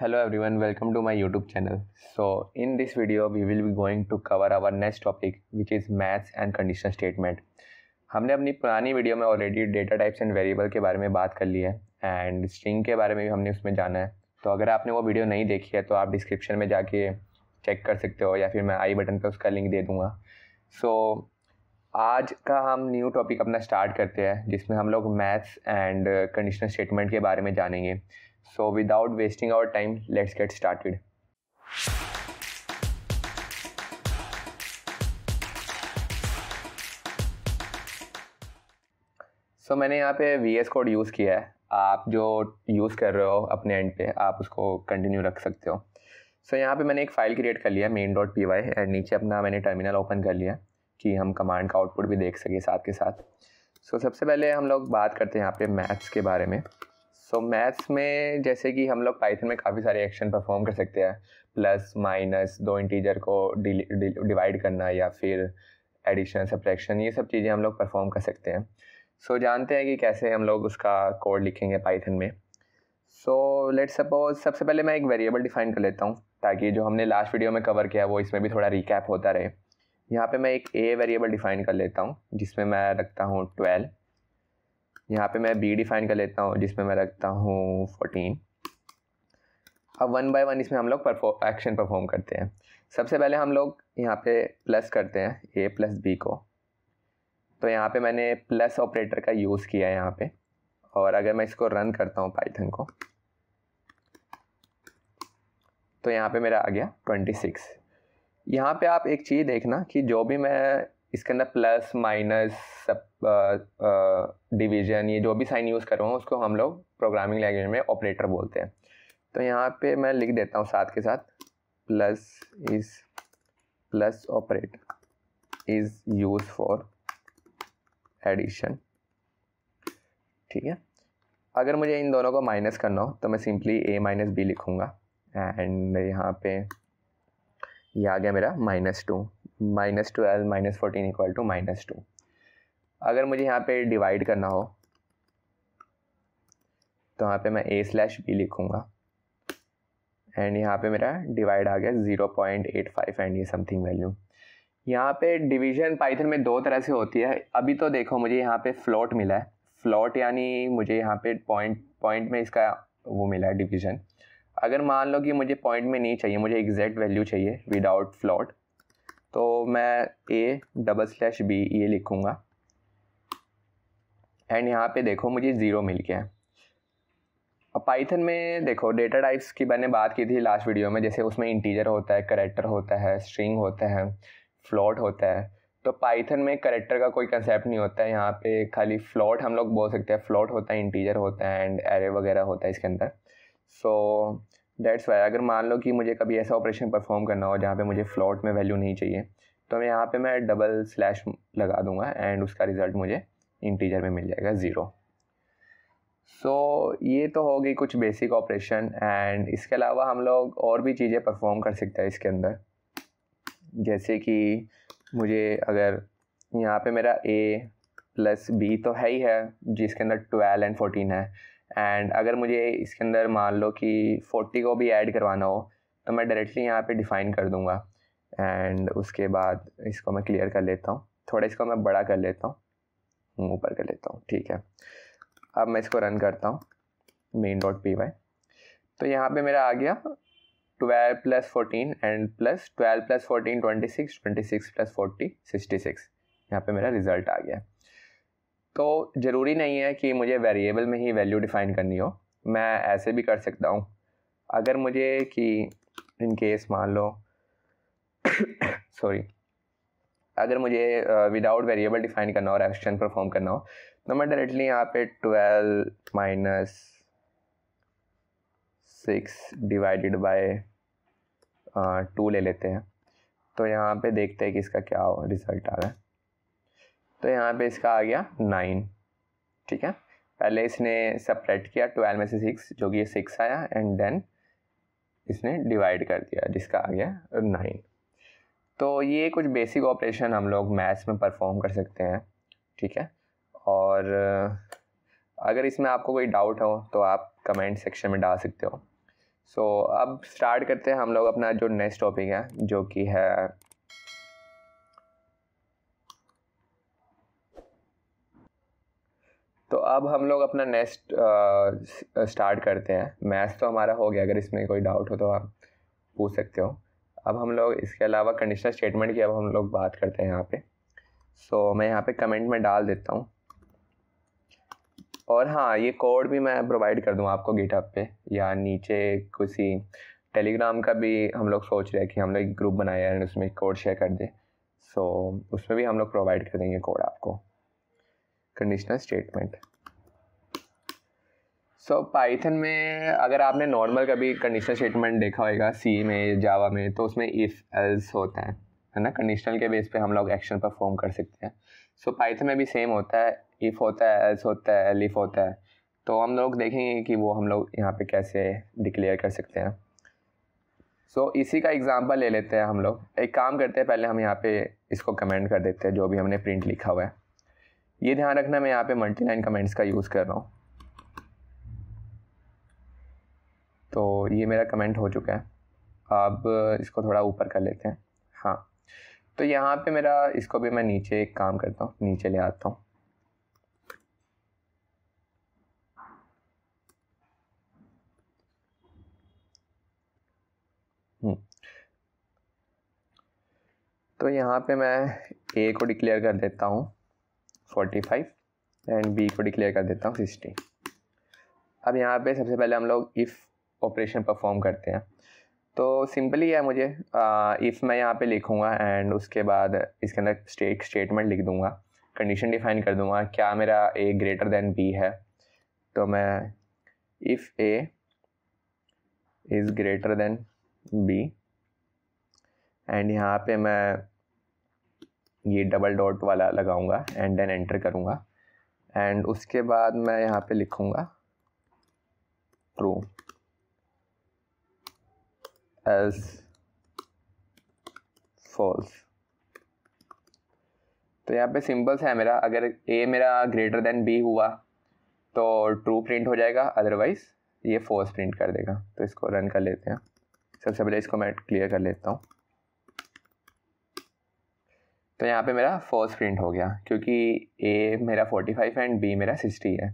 Hello everyone, welcome to my YouTube channel. So in this video we will be going to cover our next topic which is maths and conditional statement. हमने अपनी पुरानी video में already data types and variable के बारे में बात कर ली है एंड स्ट्रिंग के बारे में भी हमने उसमें जाना है। तो अगर आपने वो वीडियो नहीं देखी है तो आप डिस्क्रिप्शन में जाके चेक कर सकते हो या फिर मैं आई बटन पे उसका लिंक दे दूँगा। सो आज का हम न्यू टॉपिक अपना स्टार्ट करते हैं जिसमें हम लोग मैथ्स एंड कंडीशनल स्टेटमेंट के बारे में जानेंगे। So without wasting our time, let's get started. So मैंने यहाँ पे VS कोड यूज़ किया है। आप जो यूज़ कर रहे हो अपने एंड पे आप उसको कंटिन्यू रख सकते हो। So यहाँ पे मैंने एक फ़ाइल क्रिएट कर लिया main.py एंड नीचे अपना मैंने टर्मिनल ओपन कर लिया कि हम कमांड का आउटपुट भी देख सके साथ के साथ। So सबसे पहले हम लोग बात करते हैं यहाँ पे मैथ्स के बारे में। मैथ्स में जैसे कि हम लोग पाइथन में काफ़ी सारे एक्शन परफॉर्म कर सकते हैं, प्लस माइनस, दो इंटीजर को डिवाइड करना या फिर एडिशन सब्ट्रैक्शन, ये सब चीज़ें हम लोग परफॉर्म कर सकते हैं। जानते हैं कि कैसे हम लोग उसका कोड लिखेंगे पाइथन में। लेट्स सपोज सबसे पहले मैं एक वेरिएबल डिफाइन कर लेता हूँ ताकि जो हमने लास्ट वीडियो में कवर किया वो इसमें भी थोड़ा रिकैप होता रहे। यहाँ पर मैं एक ए वेरिएबल डिफाइन कर लेता हूँ जिसमें मैं रखता हूँ 12। यहाँ पे मैं बी डिफाइन कर लेता हूँ जिसमें मैं रखता हूँ 14। अब वन बाय वन इसमें हम लोग एक्शन परफॉर्म करते हैं। सबसे पहले हम लोग यहाँ पे प्लस करते हैं ए प्लस बी को। तो यहाँ पे मैंने प्लस ऑपरेटर का यूज़ किया है यहाँ पे, और अगर मैं इसको रन करता हूँ पाइथन को तो यहाँ पे मेरा आ गया 26। यहाँ पे आप एक चीज़ देखना कि जो भी मैं इसके अंदर प्लस माइनस सब डिवीज़न ये जो भी साइन यूज़ कर रहा हूँ उसको हम लोग प्रोग्रामिंग लैंग्वेज में ऑपरेटर बोलते हैं। तो यहाँ पे मैं लिख देता हूँ साथ के साथ plus operator is use for addition. ठीक है, अगर मुझे इन दोनों को माइनस करना हो तो मैं सिंपली a माइनस बी लिखूँगा एंड यहाँ पे ये आ गया मेरा -2, -12 -14 इक्वल टू -2। अगर मुझे यहाँ पे डिवाइड करना हो तो यहाँ पे मैं a/b लिखूँगा एंड यहाँ पे मेरा डिवाइड आ गया 0.85 एंड ये समथिंग वैल्यू। यहाँ पे डिवीजन पाइथन में दो तरह से होती है। अभी तो देखो मुझे यहाँ पे फ्लोट मिला है, फ्लोट यानी मुझे यहाँ पे पॉइंट में इसका वो मिला है डिवीजन। अगर मान लो कि मुझे पॉइंट में नहीं चाहिए, मुझे एग्जैक्ट वैल्यू चाहिए विदाउट फ्लोट, तो मैं a/b ये लिखूँगा एंड यहाँ पे देखो मुझे 0 मिल गया है। अब पाइथन में देखो डेटा टाइप्स की मैंने बात की थी लास्ट वीडियो में, जैसे उसमें इंटीजर होता है, कैरेक्टर होता है, स्ट्रिंग होता है, फ्लोट होता है। तो पाइथन में कैरेक्टर का कोई कंसेप्ट नहीं होता है, यहाँ पे खाली फ्लोट हम लोग बोल सकते हैं। फ्लोट होता है, इंटीजर होता है एंड एरे वगैरह होता है इसके अंदर। सो दैट्स वाई अगर मान लो कि मुझे कभी ऐसा ऑपरेशन परफॉर्म करना हो जहाँ पे मुझे फ्लोट में वैल्यू नहीं चाहिए तो यहाँ पे मैं डबल स्लैश लगा दूंगा एंड उसका रिज़ल्ट मुझे इंटीजर में मिल जाएगा 0। ये तो हो गई कुछ बेसिक ऑपरेशन एंड इसके अलावा हम लोग और भी चीज़ें परफॉर्म कर सकते हैं इसके अंदर। जैसे कि मुझे अगर यहाँ पे मेरा a प्लस बी तो है ही है जिसके अंदर 12 एंड 14 है, एंड अगर मुझे इसके अंदर मान लो कि 40 को भी ऐड करवाना हो तो मैं डायरेक्टली यहाँ पे डिफ़ाइन कर दूँगा एंड उसके बाद इसको मैं क्लियर कर लेता हूँ, थोड़ा इसको मैं बड़ा कर लेता हूँ, ऊपर कर लेता हूँ। ठीक है, अब मैं इसको रन करता हूँ main.py। तो यहाँ पे मेरा आ गया 12 + 14 एंड प्लस 12 + 14 26, 26 + 40 66। यहाँ पे मेरा रिज़ल्ट आ गया। तो ज़रूरी नहीं है कि मुझे वेरिएबल में ही वैल्यू डिफ़ाइन करनी हो, मैं ऐसे भी कर सकता हूँ। अगर मुझे कि इन केस मान लो सॉरी अगर मुझे विदाउट वेरिएबल डिफ़ाइन करना हो और एक्शन परफॉर्म करना हो तो मैं डायरेक्टली यहाँ पे 12 - 6 डिवाइडेड बाय 2 ले लेते हैं। तो यहाँ पे देखते हैं कि इसका क्या रिज़ल्ट आ रहा है। तो यहाँ पे इसका आ गया 9। ठीक है, पहले इसने सब्ट्रैक्ट किया 12 में से 6 जो कि ये 6 आया एंड देन इसने डिवाइड कर दिया जिसका आ गया 9। तो ये कुछ बेसिक ऑपरेशन हम लोग मैथ्स में परफॉर्म कर सकते हैं। ठीक है, और अगर इसमें आपको कोई डाउट हो तो आप कमेंट सेक्शन में डाल सकते हो। सो अब स्टार्ट करते हैं हम लोग अपना जो नेक्स्ट टॉपिक है, जो कि है तो अब हम लोग अपना नेक्स्ट स्टार्ट करते हैं। मैथ्स तो हमारा हो गया, अगर इसमें कोई डाउट हो तो आप पूछ सकते हो। अब हम लोग इसके अलावा कंडीशनल स्टेटमेंट की अब हम लोग बात करते हैं यहाँ पे। सो मैं यहाँ पे कमेंट में डाल देता हूँ, और हाँ, ये कोड भी मैं प्रोवाइड कर दूँगा आपको गिटहब पे, या नीचे किसी टेलीग्राम का भी हम लोग सोच रहे हैं कि हम लोग एक ग्रुप बनाए हैं, उसमें कोड शेयर कर दें। सो उसमें भी हम लोग प्रोवाइड कर देंगे कोड आपको, कंडीशनल स्टेटमेंट। सो पाइथन में अगर आपने नॉर्मल कभी कंडीशनल स्टेटमेंट देखा होगा सी में, जावा में, तो उसमें इफ़ एल्स होता है ना। कंडीशनल के बेस पे हम लोग एक्शन परफॉर्म कर सकते हैं। सो पाइथन में भी सेम होता है, इफ़ होता है, एल्स होता है, एलिफ होता है। तो हम लोग देखेंगे कि वो हम लोग यहाँ पे कैसे डिक्लेयर कर सकते हैं। सो इसी का एग्जांपल ले लेते हैं हम लोग। एक काम करते हैं, पहले हम यहाँ पे इसको कमेंट कर देते हैं जो भी हमने प्रिंट लिखा हुआ है। ये ध्यान रखना, मैं यहाँ पे मल्टीलाइन कमेंट्स का यूज़ कर रहा हूँ। तो ये मेरा कमेंट हो चुका है। अब इसको थोड़ा ऊपर कर लेते हैं। हाँ, तो यहाँ पे मेरा, इसको भी मैं नीचे एक काम करता हूँ, नीचे ले आता हूँ। तो यहाँ पे मैं ए को डिक्लेयर कर देता हूँ 45 एंड बी को डिक्लेयर कर देता हूँ 60। अब यहाँ पे सबसे पहले हम लोग इफ़ ऑपरेशन परफॉर्म करते हैं। तो सिंपली है, मुझे इफ़ मैं यहाँ पे लिखूँगा एंड उसके बाद इसके अंदर स्टेटमेंट लिख दूँगा, कंडीशन डिफाइन कर दूँगा क्या मेरा ए ग्रेटर देन बी है। तो मैं if A is greater than B, and यहाँ पे मैं ये डबल डॉट वाला लगाऊंगा एंड देन एंटर करूँगा, एंड उसके बाद मैं यहाँ पे लिखूँगा ट्रू एल्स फॉल्स। तो यहाँ पे सिंपल्स है मेरा, अगर ए मेरा ग्रेटर देन बी हुआ तो ट्रू प्रिंट हो जाएगा, अदरवाइज ये फॉल्स प्रिंट कर देगा। तो इसको रन कर लेते हैं। सबसे पहले इसको मैं क्लियर कर लेता हूँ। तो यहाँ पे मेरा फॉल्स प्रिंट हो गया, क्योंकि ए मेरा 45 एंड बी मेरा 60 है।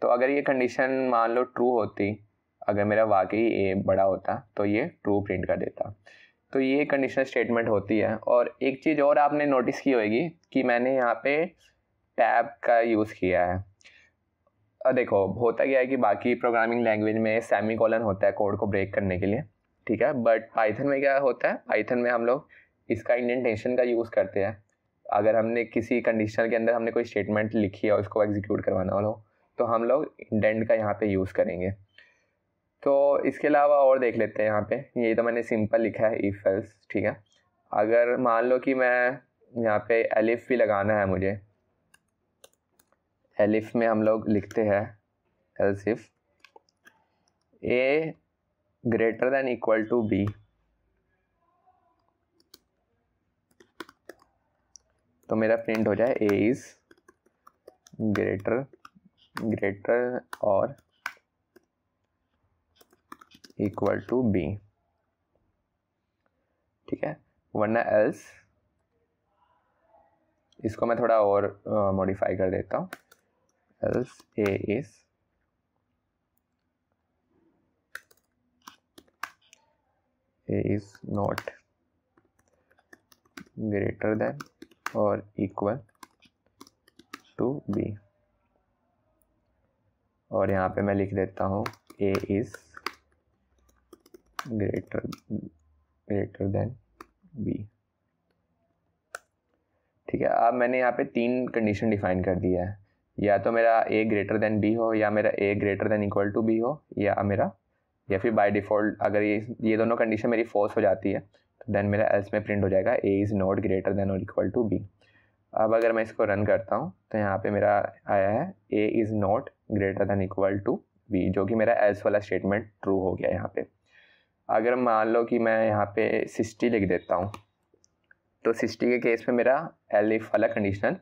तो अगर ये कंडीशन मान लो ट्रू होती, अगर मेरा वाकई ए बड़ा होता, तो ये ट्रू प्रिंट कर देता। तो ये कंडीशनल स्टेटमेंट होती है। और एक चीज़ और आपने नोटिस की होगी कि मैंने यहाँ पे टैब का यूज़ किया है। देखो, होता क्या है कि बाकी प्रोग्रामिंग लैंग्वेज में सेमीकोलन होता है कोड को ब्रेक करने के लिए, ठीक है। बट पाइथन में क्या होता है, पाइथन में हम लोग इसका इंडेंटेशन का यूज़ करते हैं। अगर हमने किसी कंडीशनल के अंदर हमने कोई स्टेटमेंट लिखी है और उसको एग्जीक्यूट करवाना हो, तो हम लोग इंडेंट का यहाँ पे यूज़ करेंगे। तो इसके अलावा और देख लेते हैं यहाँ पे। ये तो मैंने सिंपल लिखा है इफ एल्स, ठीक है। अगर मान लो कि मैं यहाँ पे एलिफ भी लगाना है मुझे, एलिफ में हम लोग लिखते हैं else if A greater than equal to B, तो मेरा प्रिंट हो जाए ए इज ग्रेटर और इक्वल टू बी, ठीक है। वरना एल्स, इसको मैं थोड़ा और मॉडिफाई कर देता हूँ। Else A is not greater then और इक्वल टू बी, और यहाँ पे मैं लिख देता हूँ ए इज ग्रेटर देन बी, ठीक है। अब मैंने यहाँ पे 3 कंडीशन डिफाइन कर दिया है, या तो मेरा ए ग्रेटर देन बी हो, या मेरा A greater than equal to B हो, या फिर बाय डिफ़ॉल्ट अगर ये दोनों कंडीशन मेरी फॉल्स हो जाती है, तो देन मेरा एल्स में प्रिंट हो जाएगा A is not greater then और इक्वल टू बी। अब अगर मैं इसको रन करता हूँ तो यहाँ पे मेरा आया है A is not greater than equal to B, जो कि मेरा एल्स वाला स्टेटमेंट ट्रू हो गया यहाँ पे। अगर मान लो कि मैं यहाँ पे 60 लिख देता हूँ, तो 60 के केस में मेरा एलिफ वाला कंडीशनल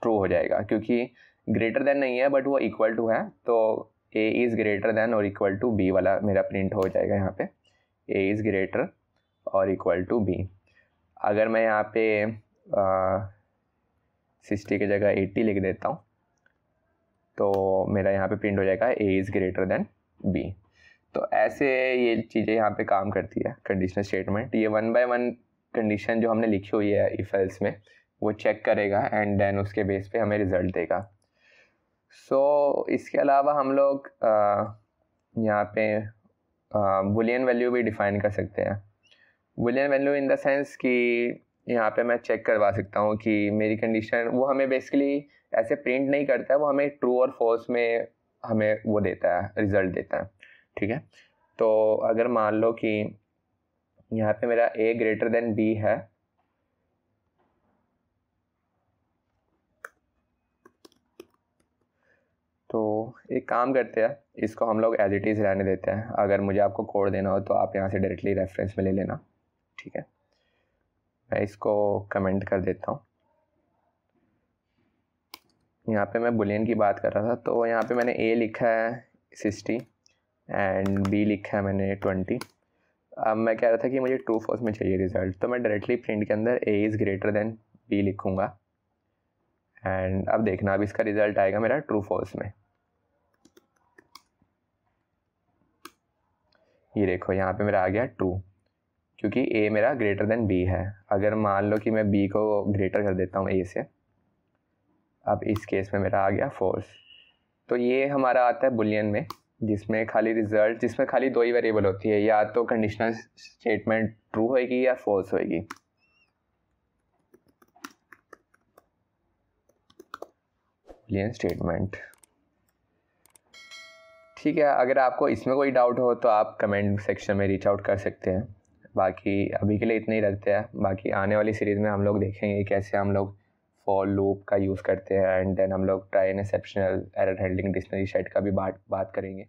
ट्रू हो जाएगा, क्योंकि ग्रेटर देन नहीं है बट वो इक्वल टू है, तो ए इज़ ग्रेटर देन और इक्वल टू बी वाला मेरा प्रिंट हो जाएगा यहाँ पे, ए इज़ ग्रेटर और इक्वल टू बी। अगर मैं यहाँ पे 60 की जगह 80 लिख देता हूँ तो मेरा यहाँ पे प्रिंट हो जाएगा A is greater than B. तो ऐसे ये चीज़ें यहाँ पे काम करती है कंडीशनल स्टेटमेंट। ये 1 बाय 1 कंडीशन जो हमने लिखी हुई है इफ एल्स में वो चेक करेगा एंड देन उसके बेस पे हमें रिज़ल्ट देगा। सो इसके अलावा हम लोग यहाँ पे बुलियन वैल्यू भी डिफ़ाइन कर सकते हैं। Boolean value in the sense कि यहाँ पे मैं चेक करवा सकता हूँ कि मेरी कंडीशन, वो हमें बेसिकली ऐसे प्रिंट नहीं करता है, वो हमें ट्रू और फॉल्स में हमें वो देता है, रिज़ल्ट देता है। ठीक है, तो अगर मान लो कि यहाँ पे मेरा ए ग्रेटर देन बी है, तो एक काम करते हैं, इसको हम लोग एज इट इज़ रहने देते हैं। अगर मुझे आपको कोड देना हो तो आप यहाँ से डायरेक्टली रेफरेंस में ले लेना। ठीक है, मैं इसको कमेंट कर देता हूँ। यहाँ पे मैं बुलियन की बात कर रहा था, तो यहाँ पे मैंने ए लिखा है 60 एंड बी लिखा है मैंने 20। अब मैं कह रहा था कि मुझे ट्रू फॉल्स में चाहिए रिज़ल्ट, तो मैं डायरेक्टली प्रिंट के अंदर A is greater than B लिखूँगा एंड अब देखना, अब इसका रिज़ल्ट आएगा मेरा ट्रू फॉल्स में। ये देखो यहाँ पे मेरा आ गया ट्रू, क्योंकि ए मेरा ग्रेटर देन बी है। अगर मान लो कि मैं बी को ग्रेटर कर देता हूँ ए से, अब इस केस में मेरा आ गया फॉल्स। तो ये हमारा आता है बुलियन में, जिसमें खाली रिजल्ट, जिसमें खाली दो ही वेरिएबल होती है, या तो कंडीशनल स्टेटमेंट ट्रू होएगी या फॉल्स होएगी। Boolean statement. ठीक है, अगर आपको इसमें कोई डाउट हो तो आप कमेंट सेक्शन में रीच आउट कर सकते हैं। बाकी अभी के लिए इतना ही रखते हैं, बाकी आने वाली सीरीज़ में हम लोग देखेंगे कैसे हम लोग फॉर लूप का यूज़ करते हैं एंड देन हम लोग try and exceptional error handling dictionary set का भी बात करेंगे।